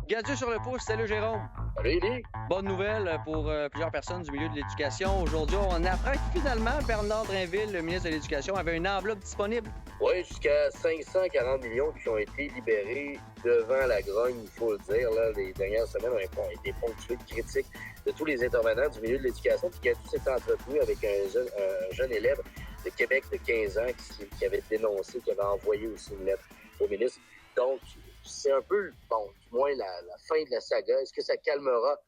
Gadieu sur le pouce, salut Jérôme. Salut Élie. Bonne nouvelle pour plusieurs personnes du milieu de l'éducation. Aujourd'hui, on apprend que finalement, Bernard Drinville, le ministre de l'Éducation, avait une enveloppe disponible. Oui, jusqu'à 540 millions qui ont été libérés devant la grogne, il faut le dire. Là, les dernières semaines ont été ponctuées de critiques de tous les intervenants du milieu de l'éducation. Puis Gadieu s'est entretenu avec un jeune élève de Québec de 15 ans qui avait dénoncé, qui avait envoyé aussi une lettre au ministre. Donc, c'est un peu, du moins la fin de la saga. Est-ce que ça calmera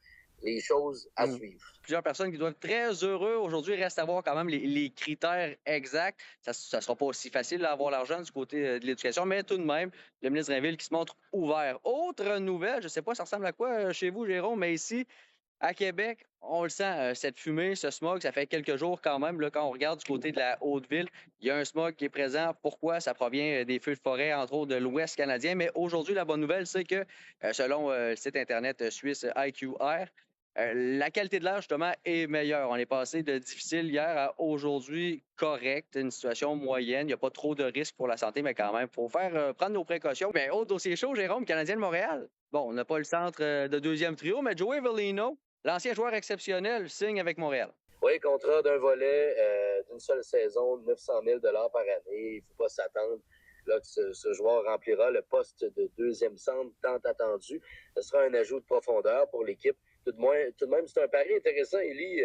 les choses à suivre? Plusieurs personnes qui doivent être très heureux. Aujourd'hui, il reste à voir quand même les critères exacts. Ça ne sera pas aussi facile d'avoir l'argent du côté de l'éducation, mais tout de même, le ministre Drinville qui se montre ouvert. Autre nouvelle, je ne sais pas, ça ressemble à quoi chez vous, Jérôme, mais ici, à Québec, on le sent, cette fumée, ce smog, ça fait quelques jours quand même. Là, quand on regarde du côté de la Haute-Ville, il y a un smog qui est présent. Pourquoi? Ça provient des feux de forêt, entre autres de l'Ouest canadien. Mais aujourd'hui, la bonne nouvelle, c'est que, selon le site Internet suisse IQR, la qualité de l'air, justement, est meilleure. On est passé de difficile hier à aujourd'hui correct, une situation moyenne. Il n'y a pas trop de risques pour la santé, mais quand même, il faut prendre nos précautions. Mais autre dossier chaud, Jérôme, Canadien de Montréal. Bon, on n'a pas le centre de deuxième trio, mais Joey Vellino, l'ancien joueur exceptionnel, signe avec Montréal. Oui, contrat d'un volet d'une seule saison, 900 000 par année. Il ne faut pas s'attendre là, que ce joueur remplira le poste de deuxième centre tant attendu. Ce sera un ajout de profondeur pour l'équipe. Tout de même, c'est un pari intéressant, Élie.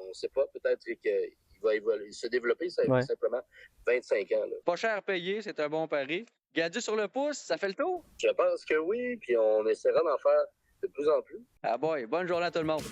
On ne sait pas, peut-être qu'il va se développer simplement 25 ans. Là. Pas cher payé, c'est un bon pari. Gadieu sur le pouce, ça fait le tour? Je pense que oui, puis on essaiera d'en faire de plus en plus. Ah boy, bonne journée à tout le monde.